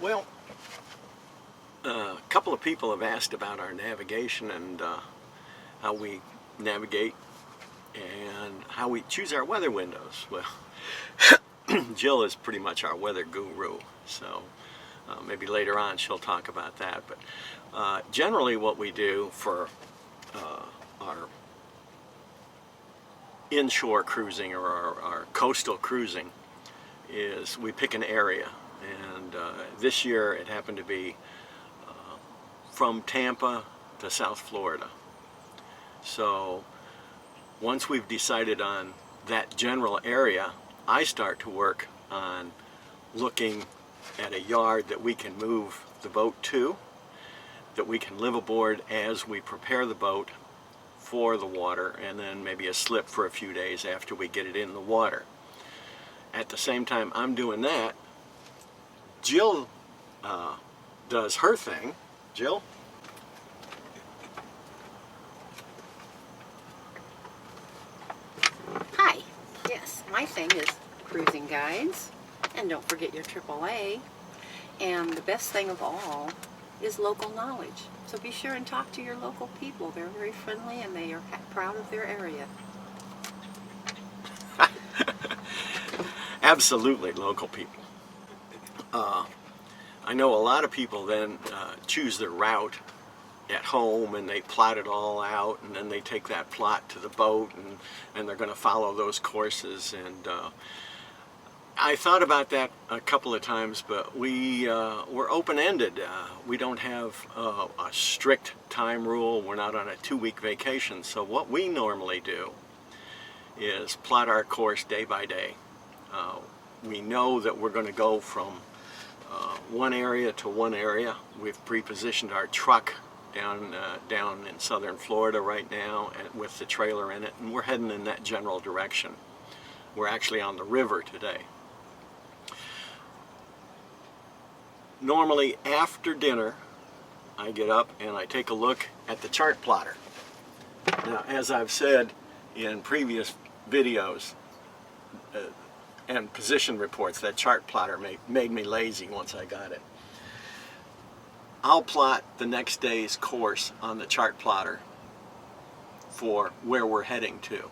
Well, a couple of people have asked about our navigation and how we navigate and how we choose our weather windows. Well, Jill is pretty much our weather guru, so maybe later on she'll talk about that. But generally what we do for our inshore cruising or our coastal cruising is we pick an area, and this year it happened to be from Tampa to South Florida. So once we've decided on that general area, I start to work on looking at a yard that we can move the boat to, that we can live aboard as we prepare the boat for the water, and then maybe a slip for a few days after we get it in the water. At the same time I'm doing that, Jill does her thing. Jill? Hi. Yes, my thing is cruising guides, and don't forget your AAA. And the best thing of all is local knowledge. So be sure and talk to your local people. They're very friendly and they are proud of their area. Absolutely, local people. I know a lot of people then choose their route at home and they plot it all out, and then they take that plot to the boat and they're going to follow those courses. And I thought about that a couple of times, but we're open-ended. We don't have a strict time rule. We're not on a 2-week vacation. So what we normally do is plot our course day by day. We know that we're going to go from one area to one area. We've pre-positioned our truck down in southern Florida right now, and with the trailer in it, and we're heading in that general direction. We're actually on the river today. Normally after dinner I get up and I take a look at the chart plotter. Now, as I've said in previous videos and position reports, that chart plotter made me lazy once I got it. I'll plot the next day's course on the chart plotter for where we're heading to,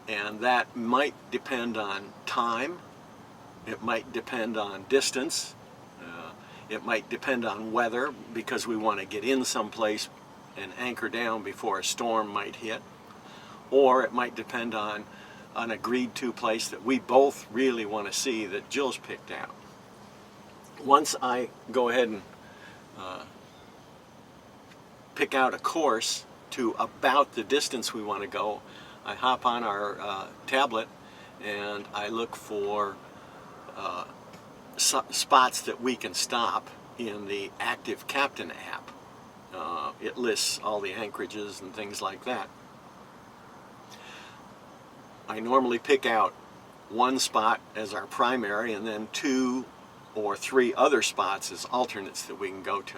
and that might depend on time, it might depend on distance, it might depend on weather, because we want to get in someplace and anchor down before a storm might hit, or it might depend on an agreed to place that we both really want to see that Jill's picked out. Once I go ahead and pick out a course to about the distance we want to go, I hop on our tablet and I look for spots that we can stop in the Active Captain app. It lists all the anchorages and things like that. I normally pick out one spot as our primary and then 2 or 3 other spots as alternates that we can go to.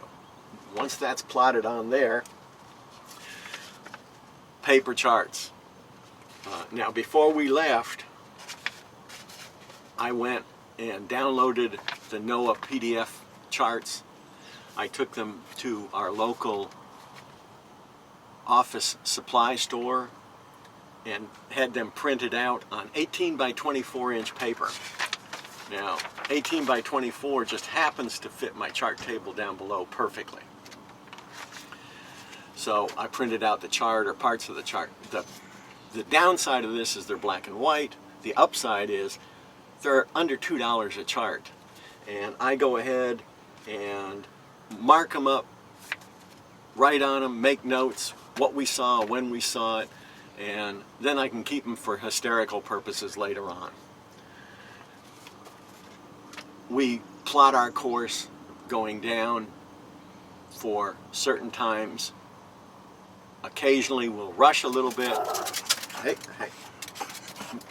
Once that's plotted on there, paper charts. Now, before we left, I went and downloaded the NOAA PDF charts. I took them to our local office supply store and had them printed out on 18 by 24 inch paper. Now, 18 by 24 just happens to fit my chart table down below perfectly. So I printed out the chart, or parts of the chart. The downside of this is they're black and white. The upside is they're under $2 a chart. And I go ahead and mark them up, write on them, make notes, what we saw, when we saw it, and then I can keep them for hysterical purposes later on. We plot our course going down for certain times. Occasionally we'll rush a little bit.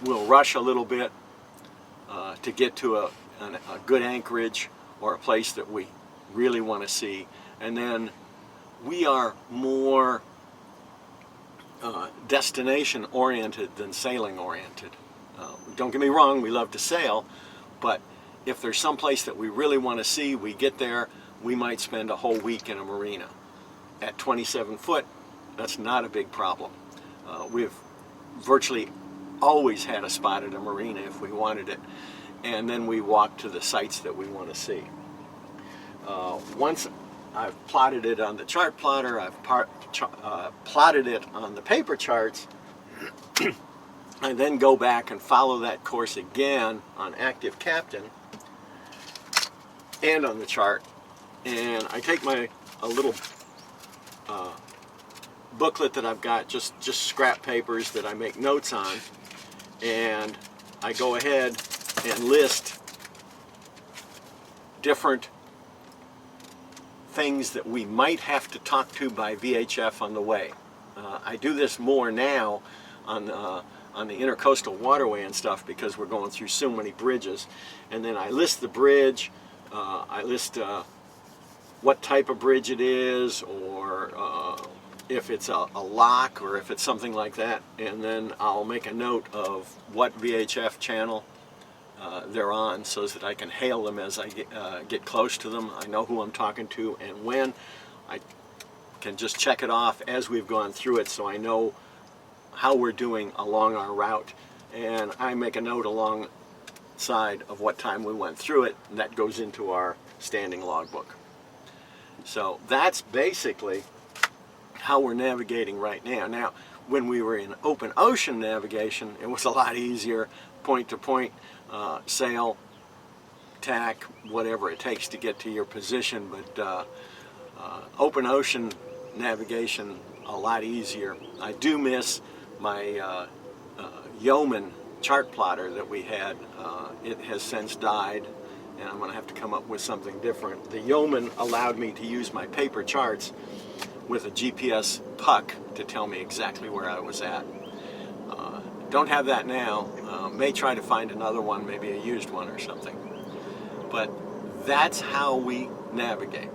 We'll rush a little bit to get to a good anchorage or a place that we really want to see. And then we are more destination oriented than sailing oriented. Don't get me wrong, we love to sail, but if there's some place that we really want to see, we get there, we might spend a whole week in a marina. At 27 foot, that's not a big problem. We've virtually always had a spot at a marina if we wanted it, and then we walk to the sites that we want to see. Once I've plotted it on the chart plotter, I've plotted it on the paper charts, I then go back and follow that course again on Active Captain and on the chart, and I take a little booklet that I've got, just scrap papers that I make notes on, and I go ahead and list different things that we might have to talk to by VHF on the way. I do this more now on the intercoastal waterway and stuff because we're going through so many bridges, and then I list the bridge, I list what type of bridge it is, or if it's a lock or if it's something like that, and then I'll make a note of what VHF channel they're on so that I can hail them as I get close to them. I know who I'm talking to and when. I can just check it off as we've gone through it so I know how we're doing along our route, and I make a note alongside of what time we went through it, and that goes into our standing logbook. So that's basically how we're navigating right now. Now, when we were in open ocean navigation, it was a lot easier, point to point, sail, tack, whatever it takes to get to your position, but open ocean navigation, a lot easier. I do miss my Yeoman chart plotter that we had. It has since died, and I'm going to have to come up with something different. The Yeoman allowed me to use my paper charts with a GPS puck to tell me exactly where I was at. Don't have that now. May try to find another one, maybe a used one or something. But that's how we navigate.